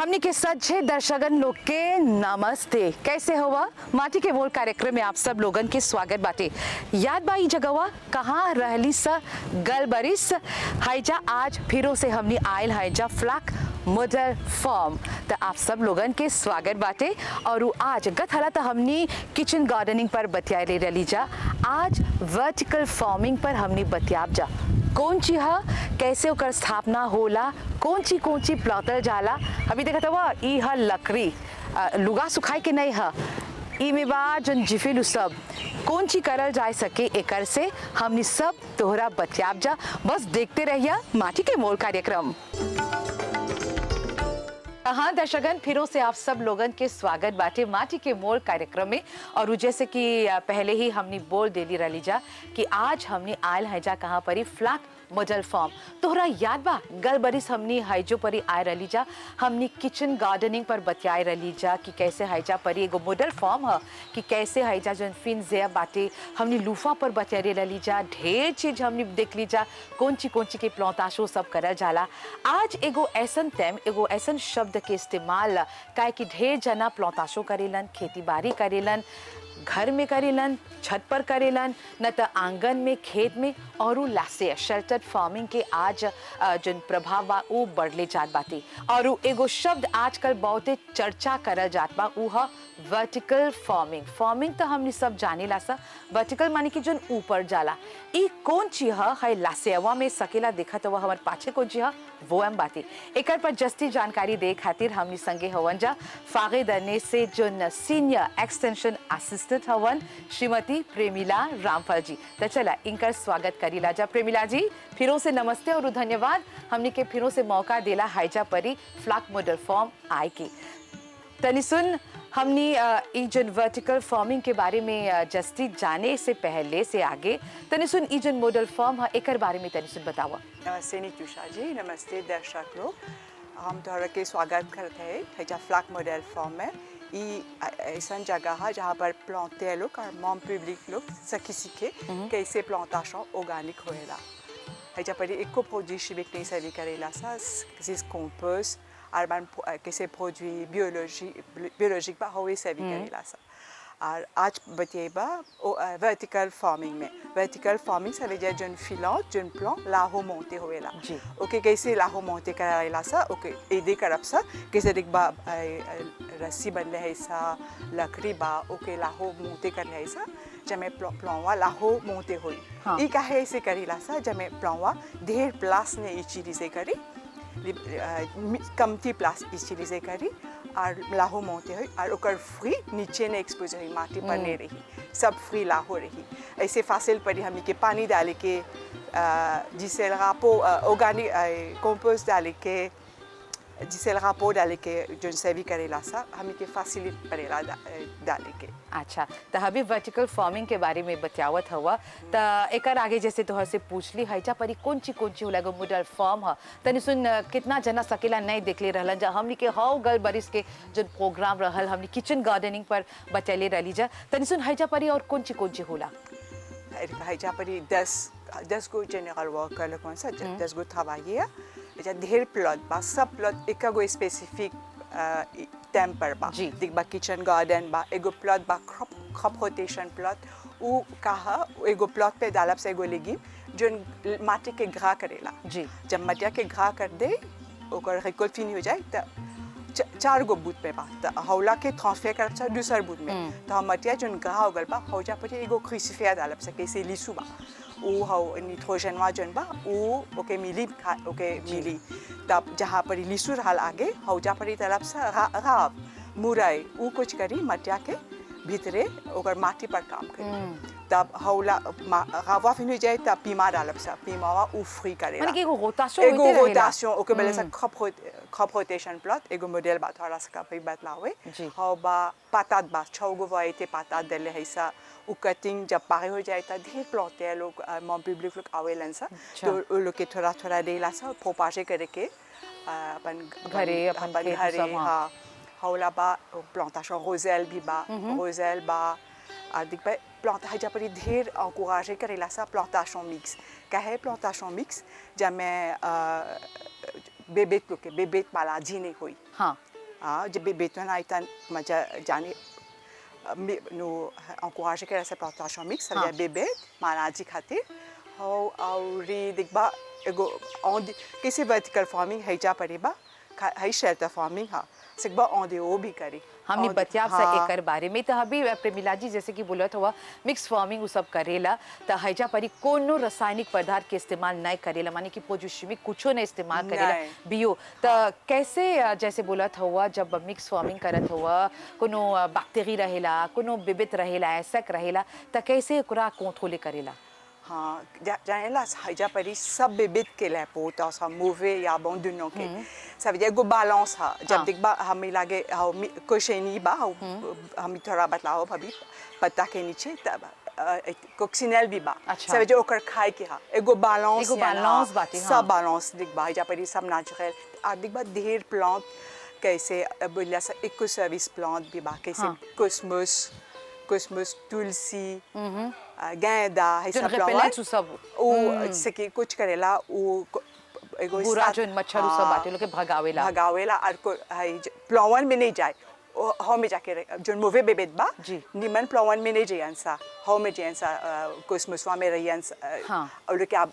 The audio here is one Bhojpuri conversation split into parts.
हमनी के सज्जे दर्शकन लोग के नमस्ते। कैसे हुआ? माटी के मोल कार्यक्रम में आप सब लोगन के स्वागत बाटे। याद बा ई जगवा कहाँ रहली स गल बरिस हैजा आज फिरो से हमनी आयल हैजा फ्लैग मॉडल फार्म। तो आप सब लोगन के स्वागत बाटे। और आज गत हला तो हमनी किचन गार्डनिंग पर बतियाए ले रही जा, आज वर्टिकल फार्मिंग पर हमनी बतियाब जा। कौन ची है, कैसे ओकर स्थापना होला, कौन ची प्लॉटल जाला। अभी देखा था ई है लकड़ी लुगा सुखाए के नहीं है, ई में बा जन जिफिल सब कौन ची करल जा सके एकर से हमनी सब तोहरा बतियाब जा। बस देखते रहिए माटी के मोल कार्यक्रम। हाँ दर्शकगण, फिरों से आप सब लोगन के स्वागत बाटे माटी के मोल कार्यक्रम में। और जैसे कि पहले ही हमने बोल देली रही जा कि आज हमने आयल है जा कहाँ परी फ्लैग मॉडल फार्म। तोहरा याद बा गल बरिस हमनी हाइजो परी आए रही जा, हमनी किचन गार्डनिंग पर बतियाए रही जा कि कैसे हाइजा परी एगो मॉडल फार्म है कि कैसे हाइजा जन फिन ज़ेब बाटे। हमनी लूफा पर बतियाए रही जा, ढेर चीज हमनी देख ली जा कौन ची के प्लौताशो सब करल जाला। आज एगो ऐसन टैम एगो ऐसन शब्द के इस्तेमाल काहे कि ढेर जना प्लौताशो करेलन, खेती बाड़ी करेलन, घर में करेलन, छत पर करेलन, न तो आंगन में, खेत में। और लासे शेल्टर्ड फार्मिंग के आज जन प्रभाव बा वो बढ़ले जात बाटे। और एगो शब्द आजकल बहुते चर्चा करल जात बा, ऊ है वर्टिकल फार्मिंग। फार्मिंग तो हमनी सब जानेला सा, वर्टिकल माने कि जन ऊपर जाला। ई कौन चीज है लासेवा में सकेला देखत हुआ हमारे पाछे कौन चीज है वो हम बाती। एकर पर जस्ती जानकारी दे खातिर हमनी संगे हवन जा फागे दरने से जो सीनियर एक्सटेंशन असिस्टेंट हवन श्रीमती प्रेमिला रामफल जी। तो चला इनकर स्वागत करीला जा। प्रेमिला जी फिरों से नमस्ते और धन्यवाद हमनी के फिरों से मौका देला हाइजा परी फ्लैग मॉडल फार्म आए की। तनी सुन हमनी ई जन वर्टिकल फार्मिंग के बारे में जस्ती जाने से पहले से आगे तनी सुन ई जन मॉडल फार्म है एकर बारे में तनी सुन बतावा। नमस्ते नितुषा जी, नमस्ते दर्शक लोग। हम तोहरा के स्वागत करते हैं हैजा फ्लैग मॉडल फार्म में। ई ऐसा जगह है जहाँ पर प्लांटे लोग और मॉम पब्लिक लोग सखी सीखे कैसे प्लांटेशन ऑर्गेनिक होएला। हैजा पर इको प्रोडक्ट चिमिक नहीं सर्वी करेला सा, किसी कंपोस्ट अर्बन कैसे प्रोडक्ट बियोलॉजिक बा होए सर्वी करेला सा। और आज बतेबा वर्टिकल फार्मिंग में। वर्टिकल फार्मिंग से वजह जन फिलां जन प्लां लाहो मोंटे होएला। ओके कैसे लाहो मोंटे कराएला सा, ओके एदे करब सा कैसे देख बा रस्सी बन रहे सा, लकड़ी बा ओके लाहो मोंटे कर रहे सा जमे प्लांवा लाहो मोंटे होई। ई काहे ऐसे करेला सा जमे प्लांवा ढेर प्लास ने इचिलिजे करी, कमती प्लास इचिलिजे करी और लाहो मोंटे हुई और ओकर फ्री नीचे ने एक्सपोज हुई, माटी पर नहीं रही, सब फ्री लाहो रही। ऐसे फासिल पर हमी के पानी डाले के जिसे लगापो ऑर्गेनिक कंपोस्ट डाले के जिसे लगापो डाले के जो सेवी करेला सा हमी के फासिल परेला डाले के। अच्छा, तो अभी वर्टिकल फार्मिंग के बारे में बतियावत हुआ तो एकर आगे जैसे तोहर से पूछली हैजा परी कौन ची होला एगो मॉडल फार्म है। तनी सुन कितना जना सकेला नहीं देख ले रहलन जा हमनी के हाउ गल बरिस के जो प्रोग्राम रहल हमनी किचन गार्डनिंग पर बतैले रहली जा। तनी सुन हैजा परी और कौन ची होला। हैजा परी 10 गो जनरल वर्कर कौन सा 10 गो travailler हैजा ढेर प्लॉट बा, सब प्लॉट एक गो स्पेसिफिक टाइम पर बा। देख बा किचन गार्डन बा, एगो प्लॉट बा क्रॉप रोटेशन प्लॉट। उ कहा एगो प्लॉट पे डालब से एगो लेगी जो माटी के घा करेला जी। जब मटिया के घा कर दे ओकर रिकॉल फिनी हो जाए तो 4 गो बूथ पे बा तो हौला के ट्रांसफर करब से दूसर बूथ में। तो हम मटिया जो घा हो गल बा हौजा पर एगो क्रूसिफियर डालब से कैसे लिसु बा उ हाउ निट्रोजनवा जन बा उ ओके मिली तब जहाँ पर लिसु रहल आगे हौजा पर तलब से राव मुरई उ कुछ करी मटिया के भीतरे ओकर माटी पर काम करी। तब हौला रावा फिन हो जाए तब पीमा डालब सा पीमावा उ फ्री करेला माने कि एगो रोटेशन ओके बेले से क्रॉप रोटेशन प्लॉट एगो मॉडल बा थोड़ा सा कभी बतलावे। हाउ बा पातात बा 6 गो वाइते पातात देले है सा उ कटिंग जब पारे हो जाए तो ढेर प्लॉट है लोग मॉम पब्लिक लोग आवेलन सा तो उ लोग के थोड़ा देला सा प्रोपागे करे के अपन घरे हाँ हौला बा प्लांटेशन रोजेल भी बा रोजेल बा और दिख पे प्लांट है जब पर ढेर encourager करेला सा प्लांटेशन मिक्स क्या है प्लांटेशन मिक्स जब मैं बेबेट लोग के बेबेट मालाजी नहीं हुई हाँ जब बेतवन आई था मजा जाने nous encourager que cette plantation mixte, ça veut dire bébé, maladie खातिर, और देखबा एगो किसी vertical farming है जा पड़ेबा, है shelter farming हाँ, सिकबा ऑंडे वो भी करी। हमने बतियाब सा एकर बारे में तो अभी प्रेमिला जी जैसे कि बोलत हुआ मिक्स फार्मिंग वो सब करेला तो हैजा परी कोनो रासायनिक पदार्थ के इस्तेमाल नहीं करेला माने कि पोजुशी में कुछो नहीं इस्तेमाल करेला बियो तो कैसे जैसे बोलत हुआ जब मिक्स फार्मिंग करत हुआ कोनो बैक्टीरिया रहेला कोनो बिबित रहेला एसेक रहेला तो कैसे ओकरा कंट्रोल करेला हाँ जानेला हैजा परी सब बिबित के लिए पोता सब मूवे या bon दुनों के ça veut dire go balance हा जब देखबा हमें लागे कुछ नहीं बा हम थोड़ा बतलाओ अभी पत्ता के नीचे तब कोक्सिनेल भी बा ça veut dire ओकर खाए के हा एगो balance बाटे सब balance देखबा हैजा परी सब नेचुरल आ देखबा ढेर प्लांट कैसे बोलिया सा इको सर्विस प्लांट भी बा कैसे cosmos तुलसी गेंदा है सब प्लांट वो जैसे कि कुछ करेला वो एगो बुरा जो मच्छर सब बाटे लोग के भगावेला और को प्लावन में नहीं जाए हाउ में जाके जो मूवे बेबेद बा निमन प्लावन में नहीं जाए अंसा हाउ में जाए अंसा cosmos में रही अंसा और लोग के अब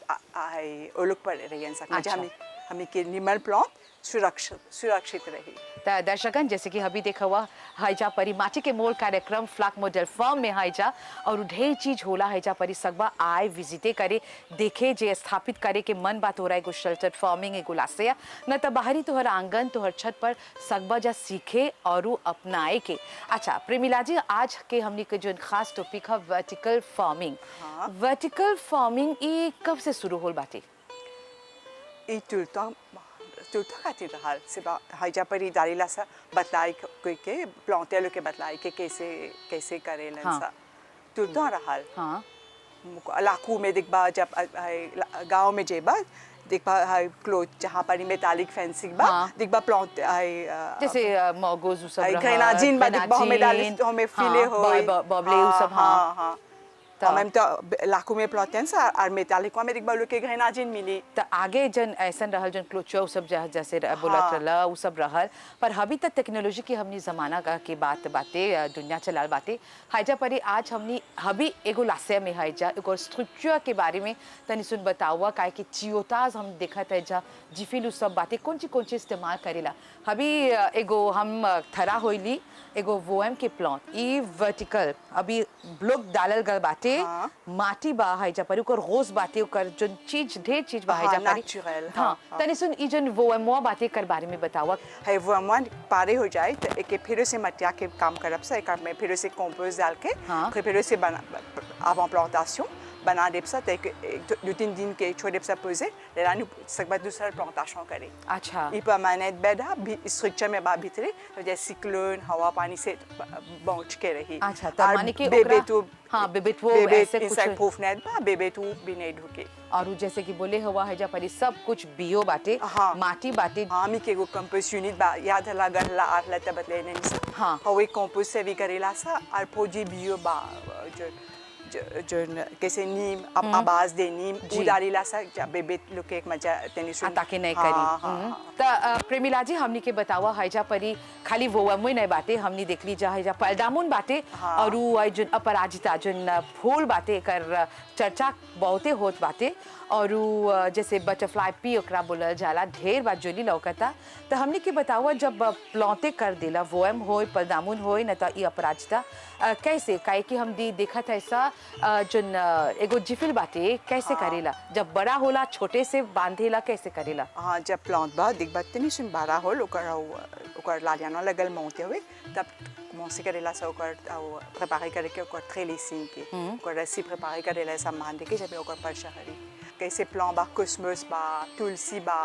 लोग पर रही अंसा मुझे हमें के निमन प्लांट सुरक्षित रही दर्शकन जैसे कि अभी देखा हुआ हैजा परी माटी के मोल कार्यक्रम फ्लैक मॉडल फार्म में हैजा और ढेर चीज होला हैजा परी सकबा आए विजिटे करे देखे जे स्थापित करे के मन बात हो रहा है एगो शेल्टर फार्मिंग एगो लासेया न तो बाहरी तोहर आंगन तोहर छत पर सकबा जा सीखे और अपनाए के अच्छा प्रेमिला जी आज के हमने के जो खास टॉपिक है वर्टिकल फार्मिंग ये कब से शुरू होल बाटे ये तो खातिर हाल से हैजा परी दारीला सा बतलाई के प्लांटे लो के बतलाई के कैसे करेलन सा तो रहा हां लाकू में देखबा जब गांव में जेबा देखबा हाई क्लोथ जहां पर मेटालिक फेंसिंग बा देखबा प्लांट जैसे मगोज सब ग्रेनाजिन बा देखबा हमें डाली हमें फिले हो बबले सब हां même लाकू में प्लांटेंस और मेटालिक में देखबा लोग के ग्रेनाजिन मिली तो आगे जन ऐसा रहल जन क्लोचो सब जैसे बोलत रहला वो सब रहल पर अभी तक टेक्नोलॉजी की हमनी जमाना के बातें दुनिया चलाल बातें हैजा परी आज हमनी अभी एगो लासे में हैजा एगो स्ट्रक्चर के बारे में तनी सुन बतावा काहे कि चियोताज हम देखत है जा जिफिल सब बातें कौन सी इस्तेमाल करेला अभी एगो हम थरा होइली एगो वोएम के प्लांट ई वर्टिकल अभी ब्लॉक डालल गल बाटे माटी बा हैजा परी ओकर रोज बाटे ओकर जो चीज ढेर चीज बा हैजा परी हां तनी सुन ई जन वोएम बातें कर बारे में बतावा है वोएम पारे हो जाए तो एक फिर से मटिया के काम करब से एक में फिर से कंपोस्ट डाल के फिर से बना avant plantation बना देब सा एक 2-3 दिन के छोड़े सा पोजे लेना सकबा दूसरा प्लांटेशन करे अच्छा ई परमानेंट बेड है स्ट्रक्चर में बा भीतर जैसे साइक्लोन हवा पानी से बच के रही अच्छा त माने के बेबे तो हां बेबे तो ऐसे कुछ इंसेक्ट प्रूफ नेट बा बेबे तो भी नहीं ढुके और जैसे कि बोले हवा हैजा परी सब कुछ बियो बाटे माटी बाटे हामी के गो कंपोस्ट यूनिट बा याद हला गहला आटला तबतले नहीं हां हवे कंपोस्ट से भी करेला सा और पोजी बियो बा जो कैसे नीम आवाज दे नीम उदारीला सा जब बेबे लोग एक मजा तनी सुन ताकि नहीं करी त प्रेमिला जी हमनी के बतावा हैजा परी खाली वो वमई नहीं बाटे हमनी देख ली जा हैजा पलदामुन बाटे और वो जो अपराजिता जो फूल बाटे कर चर्चा बहुते होत बाटे और जैसे बटरफ्लाई पी ओकरा बोलल जाला ढेर बात जोली लौकता तो हमनी के बतावा जब प्लांटे कर देला वोएम होय पलदामुन होय न त ई अपराजिता कैसे काहे कि हम देखत ऐसा जो एगो जिफिल बाटे कैसे करेला जब बड़ा होला छोटे से बांधेला कैसे करेला हां जब प्लांट बा दिख बतनी सुन बड़ा होल ओकर लालियानो लगल मोते हुए तब commencer करेला सा ओकर प्रिपेयर करके ओकर ट्रेलिसिंग के ओकर रेसी प्रिपेयर करेला सामान देके जब ओकर पर शहरी कैसे प्लांट बा cosmos बा तुलसी बा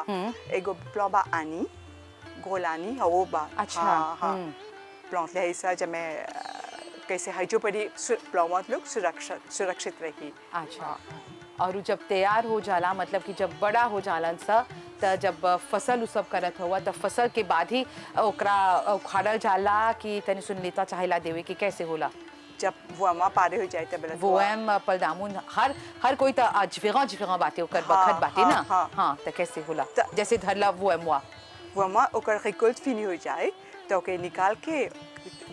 एगो प्लांट बा आनी गोलानी हो बा अच्छा हां प्लांट ले ऐसा जब मैं कैसे है जो परी प्लांट लोग सुरक्षित रही अच्छा और जब तैयार हो जाला मतलब कि जब बड़ा हो जालन सा त जब फसल सब करत हुआ त फसल के बाद ही ओकरा उखाड़ल जाला कि तनी सुन लेता चाहेला देवे कि कैसे होला जब वोएम पारे हो जाए तब वोएम पलदामुन हर कोई त जिफेगा बातें ओकर बखत बाटे ना हां त कैसे होला जैसे धरला वोएम ओकर रिकॉल्ट फिनी हो जाए तो के निकाल के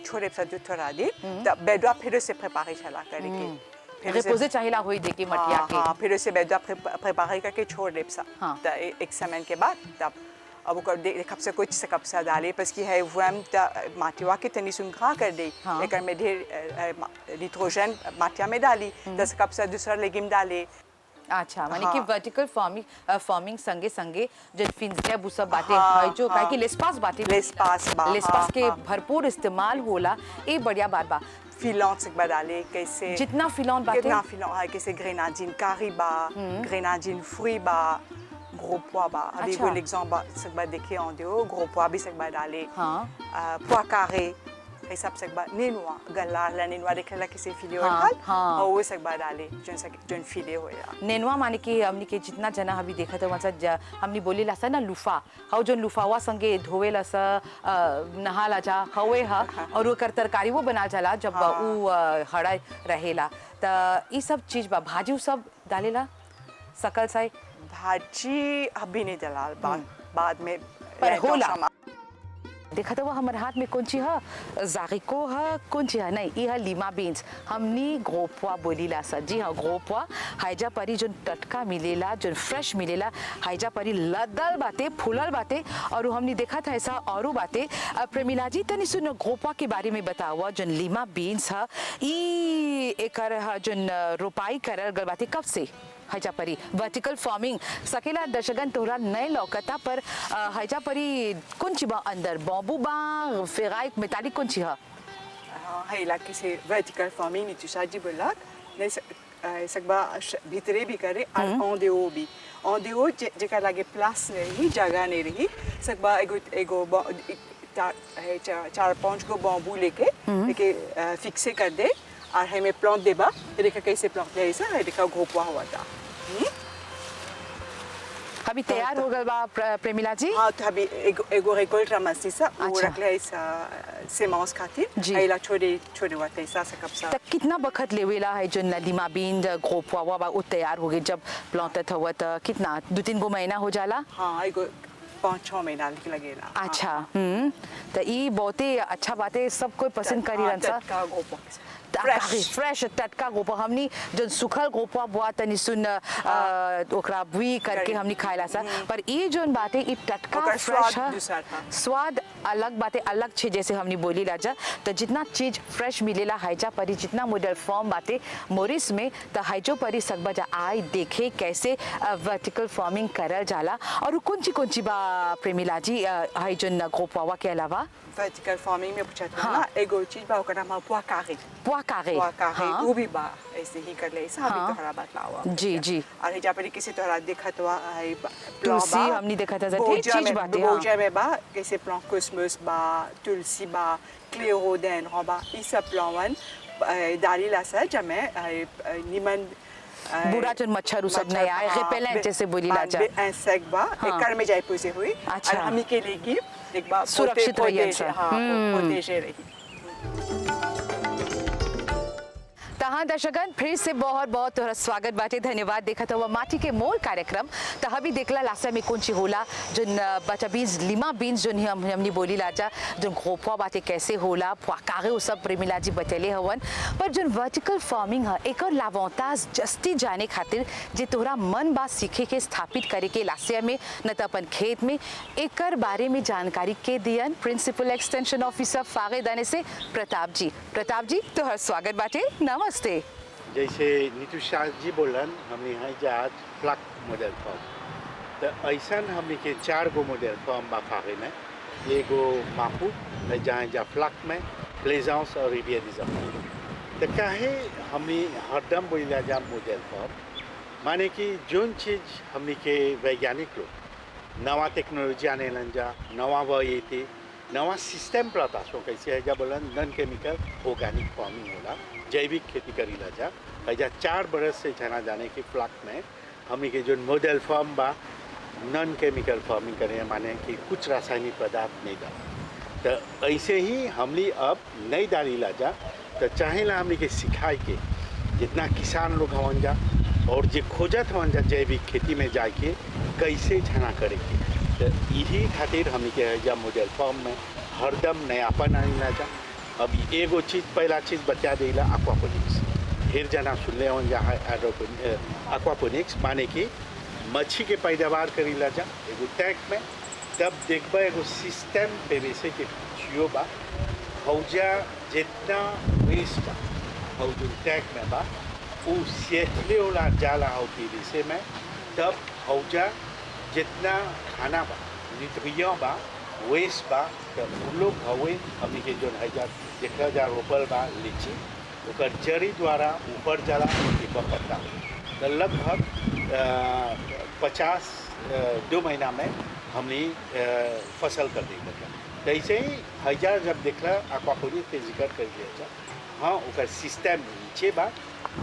छोड़े सब जो थोड़ा देर तब बेडवा फिर से प्रिपेयर चला करेंगे रिपोजे चाहिला हुई देखी मटिया के हाँ फिर से बेडवा प्रिपेयर करके छोड़ दे सब हाँ। तो एक समय के बाद तब अब वो कब से कुछ से कब से डाले बस की है वो हम माटिया के तनी सुंखा कर दे हाँ। एक में ढेर नाइट्रोजन माटिया में डाली 10 कप से दूसरा लेगिम डाले अच्छा माने हाँ। कि वर्टिकल फार्मिंग संगे संगे जो फिंजले वो सब बातें हाँ, है जो हाँ। काहे कि लेस्पास बातें लेस्पास बा, लेस्पास हाँ, के हाँ। भरपूर इस्तेमाल होला ये बढ़िया बात बा फिलौन से डाले कैसे जितना फिलौन बातें कितना फिलौन है कैसे ग्रेनाडिन कारीबा ग्रेनाडिन फ्रूइबा gros pois bas avec अच्छा। l'exemple c'est que देखिए en dehors gros pois भी c'est que डाले हाँ pois carré ये सब से नेनुआ गला ला नेनुआ देखला किसी फिले हाँ, और हाँ। और वो से डाले जोन फिले होया नेनुआ माने कि हमनी के जितना जना अभी देखा था वहाँ हमनी बोली ला सा ना लुफा हाउ जो लुफावा संगे धोवे ला सा नहा ला जा हवे हा और वो कर तरकारी वो बना जाला जब वो हड़ा रहेला त ई सब चीज बा भाजी सब डालेला सकल साई भाजी अभी नहीं दलाल बाद में पर होला देखा था वो हमारे हाथ में कौन ची है जारिको है कौन ची है नहीं ये है लीमा बीन्स हमनी ग्रोपवा बोलीला सा जी हाँ ग्रोपवा हाइजा परी जो टटका मिलेला जो फ्रेश मिलेला हाइजा परी लदल बातें फूलल बातें और वो हमने देखा था ऐसा और बातें प्रेमिला जी तनी सुन ग्रोपवा के बारे में बताओ जो लीमा बीन्स है ये एक जो रोपाई करल गल बातें कब से हैजा परी वर्टिकल फार्मिंग सकेला दर्शकगण तोहरा नए लौकता पर हैजा परी कौन ची बा अंदर बॉम्बू बा फेराइक मेटालिक कौन ची है है इलाके से वर्टिकल फार्मिंग नहीं तुझा जी बोला नहीं सकबा भीतरे भी करे और ऑन दे ओ भी ऑन दे ओ जगह लगे प्लस नहीं जगह नहीं रही सकबा एगो चार पांच को बॉम्बू लेके फिक्से कर दे और हमें प्लांट देबा देखा कैसे प्लांट है ऐसा है देखा घोपवा हुआ था अभी तैयार हो गल बा प्रेमिला जी हाँ तो अभी एगो रेकोल्ट रमसी सा वो अच्छा। रख ले ऐसा सेमांस खातिर जी। ऐला छोड़े हुआ था ऐसा कब सा तक कितना बखत लेवेला है जो लीमा बीन ग्रोपवा वा वो तैयार हो गए जब प्लांट हुआ तो कितना 2-3 महीना हो जाला हाँ एगो 5-6 महीना लगेगा अच्छा तो ये बहुत ही अच्छा बात है सब कोई पसंद करी रंसा का घोपवा फ्रेश टटका गोपा हमनी जो सुखल गोपा बुआ तनी सुन ओकरा बुई करके हमनी खाइला सा पर ये जोन बातें ये टटका ओकर फ्रेश स्वाद दूसरा था। स्वाद अलग बातें अलग छे जैसे हमनी बोली राजा तो जितना चीज फ्रेश मिलेला हाइजा परी जितना मॉडल फॉर्म बातें मोरिस में तो हाइजो परी सकबजा आई देखे कैसे वर्टिकल फार्मिंग करल जाला और कौन ची बा प्रेमिला जी हाइ जोन गोपावा के अलावा वर्टिकल फार्मिंग में पूछा था ना एगो चीज बा ओकर नाम पुआ कारे हाँ वो भी बा ऐसे ही कर ले ऐसा अभी हाँ। तोहरा बतलावा जी जी और हिजा पर किसी तोहरा देखा तो तुलसी हमनी देखा था ठीक चीज बातें हाँ। बोजा में बा कैसे प्लांट कोस्मोस बा तुलसी बा क्लेरोडेंड्रन बा ये सब प्लांट डाली ला सा जमे निमन बुरा जो मच्छर उ सब नहीं आए रिपेलेंट जैसे बोली ला जा इंसेक्ट बा हाँ। कर में जाए पोसे हुई अच्छा। और हमी के लिए एक बार सुरक्षित रहिए सर। हाँ प्रोटेजे रही तहाँ दर्शकगण फिर से बहुत बहुत तोहरा स्वागत बाटे धन्यवाद देखा तो माटी के मोल कार्यक्रम तो हभी देखला लासा में कौन ची होला जो बचा बीज लीमा बीन्स जो हमनी बोली लाजा जो घोपवा बाटे कैसे होला पुआकारे वो सब प्रेमिला जी बतेले हवन पर जो वर्टिकल फार्मिंग है एक लावांताज जस्ती जाने खातिर जे तोहरा मन बात सीखे के स्थापित करे के लासिया में न तो अपन खेत में एकर बारे में जानकारी के दियन प्रिंसिपल एक्सटेंशन ऑफिसर फागे दाने से प्रताप जी तोहर स्वागत बाटे नमस्ते जैसे नीतू शाह जी बोलन हमने यहाँ जहाज फ्लक मॉडल फॉर्म तो ऐसा हमने के 4 गो मॉडल फॉर्म बाफागे में एगो मापू जहाँ फ्लक में प्लेजांस और रिवियरिज्म तो काहे हमने हरदम बोला जा मॉडल फॉर्म माने कि जोन चीज़ हमने के वैज्ञानिक लोग नवा टेक्नोलॉजी आने लन जा नवा ये थी नवा सिस्टम प्रता सो कैसे है जा बोलन नॉन केमिकल ऑर्गेनिक फार्मिंग होला जैविक खेती करी ला जा ऐजा 4 बरस से जना जाने की फ्लक में हमी के जो मॉडल फार्म बा नॉन केमिकल फार्मिंग करें माने कि कुछ रासायनिक पदार्थ नहीं डाल तो ऐसे ही हमने अब नहीं डाली ला जा तो चाहे ला हमने के सिखाई के जितना किसान लोग हवन जा और जो खोजत हवन जा जैविक खेती में जाके कैसे छना करेंगे तो यही खातिर हमने के जा मॉडल फार्म में हरदम नयापन आनीला जा। अभी एगो चीज़ पहला चीज़ बता देला एक्वापोनिक्स। ढेर जना सुनले हो जहाँ एक्वापोनिक्स माने कि मच्छी के पैदावार करीला जा एगो टैंक में, तब देखबा एगो सिस्टम पीवीसी के चियो बा, हौजा जितना वेस्ट बा हौ जो टैंक में बा वो सेटले होला जाला हो पीवीसी में, तब हौजा जितना खाना बा न्यूट्रिएंट बा वेस्ट बा तब उन लोग हवे हमनी के जो है देखा जा रोपल बा लीची ओकर जड़ी द्वारा ऊपर जाला और पत्ता तो लगभग 2 महीना में हमने फसल कर दी मतलब। तो ऐसे ही हजार जब देखला एक्वापोनिक्स के जिक्र कर दिया जा, हाँ ओकर सिस्टम नीचे बा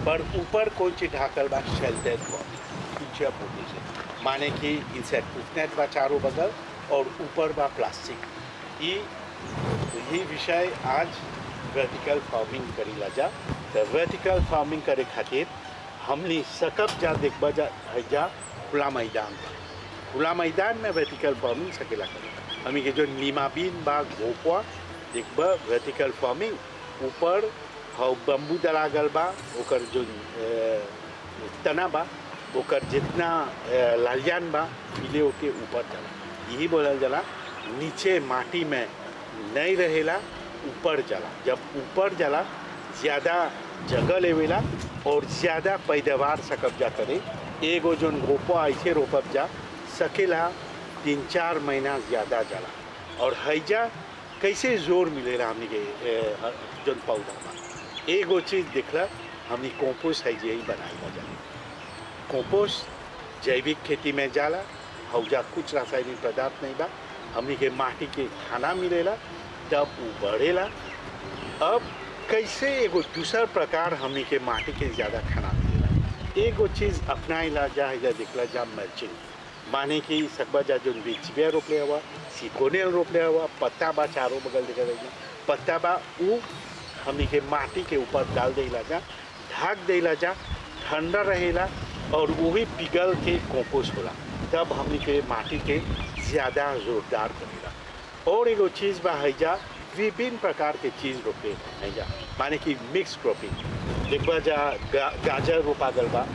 पर ऊपर कौन चीज ढाकल बा शेल्टर पीछे पोती से, माने कि इंसेक्ट नेट बा चारों बगल और ऊपर बा प्लास्टिक। ये विषय आज वर्टिकल फार्मिंग करीला जा। तो वर्टिकल फार्मिंग करे खातिर हमने सकब जा देखबा जा है जा खुला मैदान बा, खुला मैदान में वर्टिकल फार्मिंग सकेला करे। हमी के जो नीमाबीन बा गोपवा देखबा वर्टिकल फार्मिंग ऊपर हाउ बम्बू दलागल बा ओकर जो तना बा ओकर जितना लालियान बा मिले ओके ऊपर चला, यही बोलल जाला नीचे माटी में नहीं रहेला ऊपर जाला। जब ऊपर जाला ज़्यादा जगह लेवेला और ज़्यादा पैदावार सकब जा करे। एगो जोन रोपा ऐसे रोपब जा सकेला 3-4 महीना ज़्यादा जाला। और हैजा कैसे जोर मिलेला हमनी के जोन पौधा बा। एगो चीज़ देखला हमनी कंपोस्ट है यही बनाई जा, कंपोस्ट जैविक खेती में जाला, हौजा कुछ रासायनिक पदार्थ नहीं बा, हमनी के माटी के खाना मिलेला तब वो बढ़ेला। अब कैसे एगो दूसर प्रकार हमनी के माटी के ज़्यादा खाना मिलेला, एगो चीज़ अपनाइला जा है देखला जा मल्चिंग, माने कि सकबा जा जो बीचबिया रोपले हुआ सिकोनेल रोपले हुआ पत्ता बा चारों बगल देखा जाए पत्ता बा वो हमनी के माटी के ऊपर डाल देला जा, ढाक देला जा, ठंडा रहेला और वो भी पिघल के कंपोस्ट होला, तब हमनी के माटी के ज़्यादा जोरदार करेला। और एगो चीज़ बा है जा विभिन्न प्रकार के चीज़ रोपे है जा, माने कि मिक्स क्रॉपिंग देखबा जा गाजर रोपा गल बा,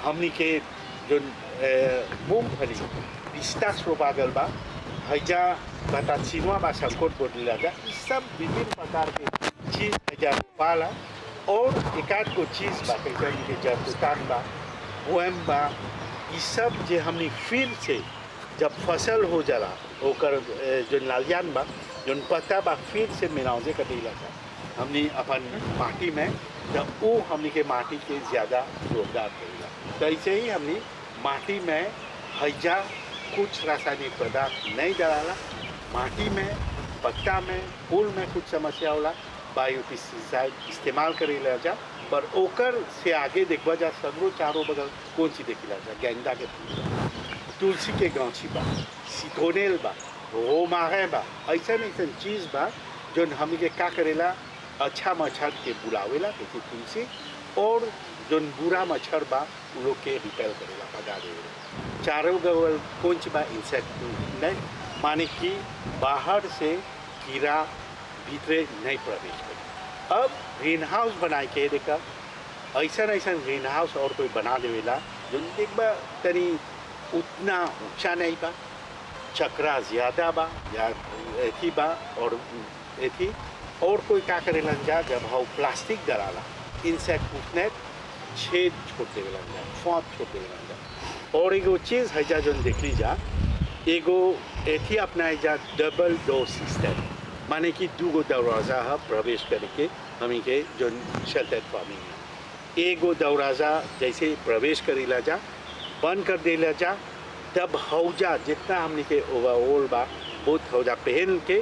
हमनी के जो मूंगफली पिस्तास रोपा गल बा, है जा बता चिनवा बा संकोट बोलिला जा, सब विभिन्न प्रकार के चीज़ है जा रोपाला। और एकाध को चीज़ बा कैसे कि जरतुतान बा ओएम बा, ये सब जे हमनी फिर से जब फसल हो जाला ओकर जो लालियान बा जो पत्ता बा फिर से मिलावजे कर देला जा हमनी अपन माटी में, जब वो हमनी के माटी के ज़्यादा जोरदार करेला। तो ऐसे ही हमनी माटी में हैजा कुछ रासायनिक पदार्थ नहीं डाला, माटी में पत्ता में फूल में कुछ समस्या होला बायोपेस्टिसाइड इस्तेमाल करेला जा, पर ओकर से आगे देखबा जा सगरो चारों बगल कौन सी देखिला जा गेंदा के फूल, तुलसी के गांची बा, सिकोनेल बा, रोमारे बा, ऐसा चीज़ बा जो हमनी के का करेला अच्छा मच्छर के बुलावेला जैसे तुलसी, और जो बुरा मच्छर बा उन लोग के रिपेल करेला भगा देवेला। चारों बगल कौन सी बा इंसेक्ट नहीं, माने कि बाहर से कीड़ा भीतरे नहीं प्रवेश करे। अब ग्रीन हाउस बनाए के देखा ऐसा ग्रीन हाउस और कोई बना देवेला जो देखबा तनी उतना ऊंचा नहीं बा, चक्रा ज़्यादा बा या एथी बा और एथी, और कोई का करेला जा जब हाउ प्लास्टिक डलाला इंसेक्ट उठने छेद छोड़ देवेला जा, फाँप छोड़ देवेला जा। और एगो चीज़ है जा जो देख ली जा एगो एथी अपनाए जा डबल डोर सिस्टम, माने कि 2 दरवाज़ा है प्रवेश करके हमी के जो शेल्टर फार्मिंग है, एगो दरवाज़ा जैसे प्रवेश करेला जा बंद कर देला जा, तब हौजा जितना हमने के ओवरऑल बा बहुत हौजा पहन के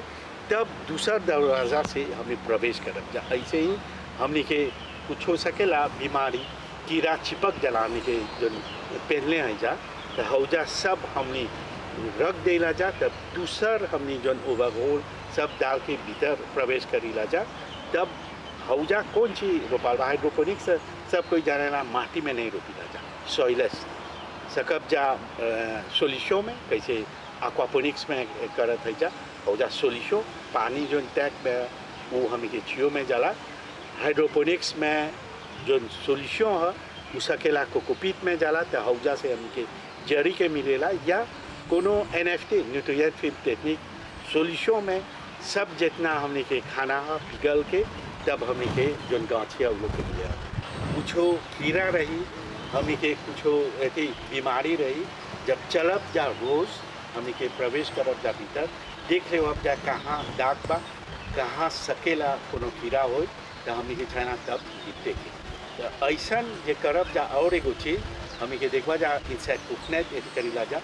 तब दूसरा दरवाज़ा से हमें प्रवेश करब जा। ऐसे ही हमने के कुछ हो सकेला बीमारी कीड़ा चिपक जलाने के जो पहनले हैं जा, तो हौजा सब हमने रख देला जा, तब दूसर हमने जो ओवरऑल सब डाल के भीतर प्रवेश करीला जा, तब हौजा कौन सी रोपाल बा हाइड्रोपोनिक्स सब कोई जानेला माटी में नहीं रोपीला जा, सॉइलेस सकब जा सोल्यूशन में कैसे एक्वापोनिक्स में करत है जा हौजा सोल्यूशन पानी जो टैंक में वो हमें के चियो में जाला। हाइड्रोपोनिक्स में जो सोल्यूशन है उ सकेला कोकोपीट में जाला तो हौजा से हमें के जड़ी के मिलेला या कोनो NFT nutrient film technique solution में सब जितना हमने के खाना है पिघल के तब हमें के जो गाछिया लोग के मिले कुछो कीड़ा रही हमें के कुछो ऐसी बीमारी रही जब चलब जा रोज हमें के प्रवेश करब जा भीतर देख रहे हो अब जा कहाँ दाग बा कहाँ सकेला कोनो कीड़ा हो तो हमें के छाना तब दिखते के तो ऐसा जे करब जा और एगो चीज हमें के देखवा जा इंसेक्ट उठनेट ऐसे करीला जा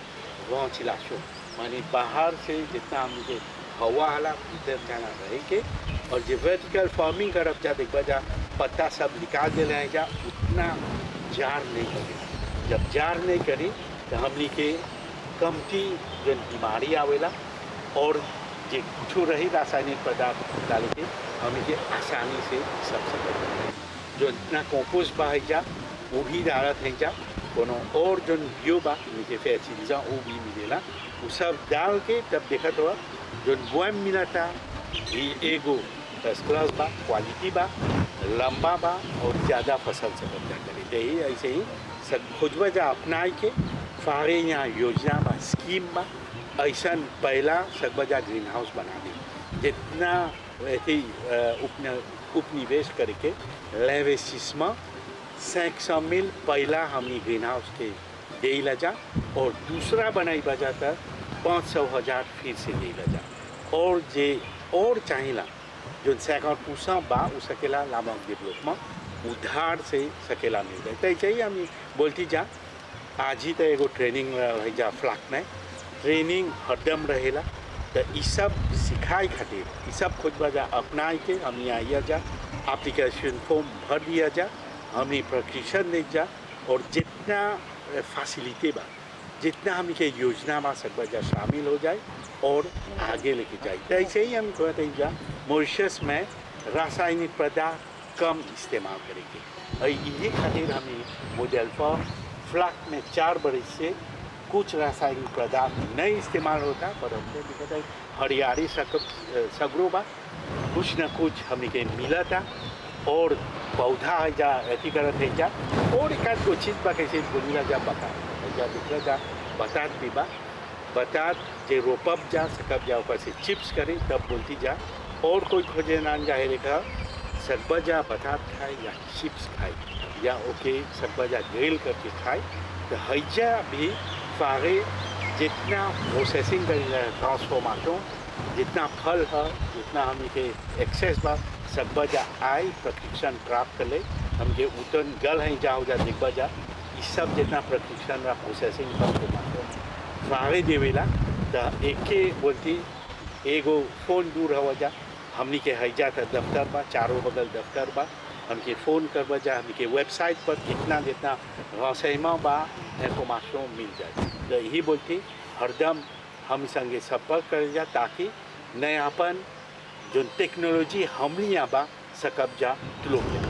वहाँ चिलाशो मानी बाहर से जितना हमें के हवा हला भीतर जाना रहे के और जो वर्टिकल फार्मिंग करब जा देखवा जा पत्ता सब निकाल दे रहे हैं जा उतना जार नहीं करी जब जार नहीं करी तो हमने के कमती जो बीमारी आवेला और जो कुछ रही रासायनिक पदार्थ डाल के हमें के आसानी से सब सकते जो इतना कंपोस्ट बा है जा वो भी डालत है जा कोनो और जो बियो बा नीचे फर्टिलाइजर वो भी मिलेला वो सब डाल के तब देखा तो जो बोएम मिला था ये एगो फर्स्ट क्लास बा क्वालिटी बा लंबा बा और ज़्यादा फसल से बचा करे यही ऐसे ही सब खोजबा जा अपनाई के फारे यहाँ योजना बा स्कीम बा ऐसा पहला सकबजा ग्रीन हाउस बना दी जितना ऐसे उपनिवेश करके l'investissement 500 000 पहला हमने ग्रीन हाउस के दे लजा और दूसरा बनाई बजा तक 500,000 फिर से दे लजा और जे और चाहिला जो 50% बा उ सकेला लामक डेवलपमेंट उधार से सकेला मिल जाए तो ऐसे ही हम बोलती जा आज ही तो एगो ट्रेनिंग रह जा फ्लाक में ट्रेनिंग हरदम रहेला तो ये सब सिखाई खातिर ये सब खोजबा जा अपनाई के हम यहाँ जा एप्लीकेशन फॉर्म भर दिया जा हमें प्रशिक्षण दे जा और जितना फैसिलिटी बा जितना हम के योजना में सकबा जा शामिल हो जाए और आगे लेके जाए तो ऐसे ही हम कहते जा मॉरिशस में रासायनिक पदार्थ कम इस्तेमाल करेंगे और यही खातिर हमें मॉडल फॉर फ्लाक में 4 बरस से कुछ रासायनिक पदार्थ नहीं इस्तेमाल होता पर हमने भी कहते हरियाली सगरो बा कुछ न कुछ हमें के मिला था और पौधा है जा ऐसी करत है जा और एक आध को चीज़ बा कैसे बोलिला जा बता जा दूसरा जा बतात भी बा बतात जे रोपब जा सकब जा ऊपर से चिप्स करें तब बोलती जा और कोई खोजे ना जाए रेखा सकबा जा बतात खाए या चिप्स खाए या ओके सकबा जा ग्रिल करके खाए तो हैजा भी फागे जितना प्रोसेसिंग करेगा ट्रांसफॉर्मेशन जितना फल है जितना हमें के एक्सेस बा सकबा जा आए प्रशिक्षण प्राप्त कर ले हम के उतन गल हैं जा हो जा देखबा जा इस सब जितना प्रशिक्षण रहा प्रोसेसिंग ट्रांसफॉर्मेशन फागे देवेला तो एक बोलती एगो फोन दूर हवा जा हमनी के हैजा था दफ्तर बा चारों बगल दफ्तर बा हमके फ़ोन करवा जा हमके वेबसाइट पर कितना जितना रसैमा बा इंफॉर्मेशन मिल जाए तो यही बोलती हरदम हम संगे संपर्क कर जा ताकि नयापन जो टेक्नोलॉजी हमनी यहाँ बा सकब जा लोग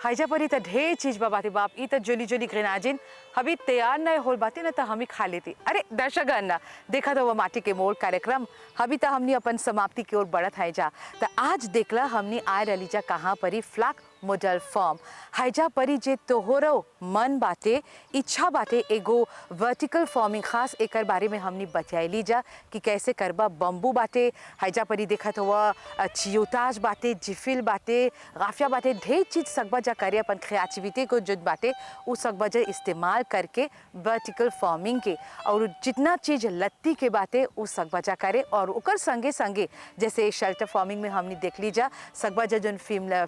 हाइजा पर तो ढेर चीज बा बाते बाप ई तो जोली जोली ग्रेनाजिन अभी तैयार नहीं हो बाते ना तो हम ही खा लेती अरे दर्शकगण देखा तो वो माटी के मोड़ कार्यक्रम अभी तो हमने अपन समाप्ति की ओर बढ़त है जा तो आज देखला हमने आय रली जा कहाँ परी फ्लाक मॉडल फॉर्म हाइजा परी जे तोहरो मन बाटे इच्छा बाटे एगो वर्टिकल फार्मिंग खास एकर बारे में हमने बतैली जा कि कैसे करबा बम्बू बाटे हाइजा परी देखा तो वह चियोताज बाटे जिफिल बाटे गाफिया बाटे ढेर चीज सकबा जा करे अपन क्रिएटिविटी को जो बाटे उ सकबा जा इस्तेमाल करके वर्टिकल फार्मिंग के और जितना चीज लत्ती के बाटे उ सकबा जा करे और ओकर संगे संगे जैसे शेल्टर फार्मिंग में हमने देख ली जा सकबा जा जो फिल्म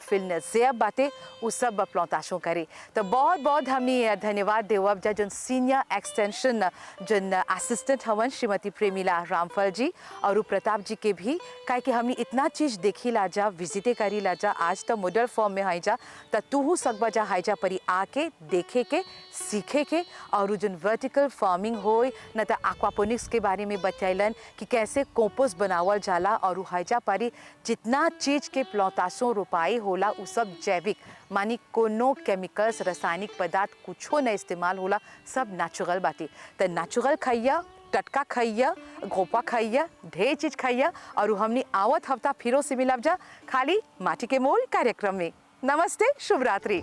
ज़ेब बातें उस सब प्लांटेशन करे तो बहुत बहुत हमने धन्यवाद देवब जा जो सीनियर एक्सटेंशन जो असिस्टेंट हवन श्रीमती प्रेमिला रामफल जी और प्रताप जी के भी काहे कि हमने इतना चीज देखी ला जा विजिटे करी ला जा आज तो मॉडल फॉर्म में हाइजा तो तू सकबा जा हाइजा परी आके देखे के सीखे के और जो वर्टिकल फार्मिंग हो न तो एक्वापोनिक्स के बारे में बतैलन कि कैसे कंपोस्ट बनावल जाला और हाइजा परी जितना चीज के प्लांटेशन रोपाई होला उ सब जैविक मानी कोनो केमिकल्स रासायनिक पदार्थ कुछो न इस्तेमाल होला, सब नेचुरल बाटी। त नेचुरल खाइया, टटका खाइया, घोपा खाइया, ढेर चीज खाइया और हमने आवत हफ्ता फिरो से मिलब जा खाली माटी के मोल कार्यक्रम में। नमस्ते, शुभ रात्रि।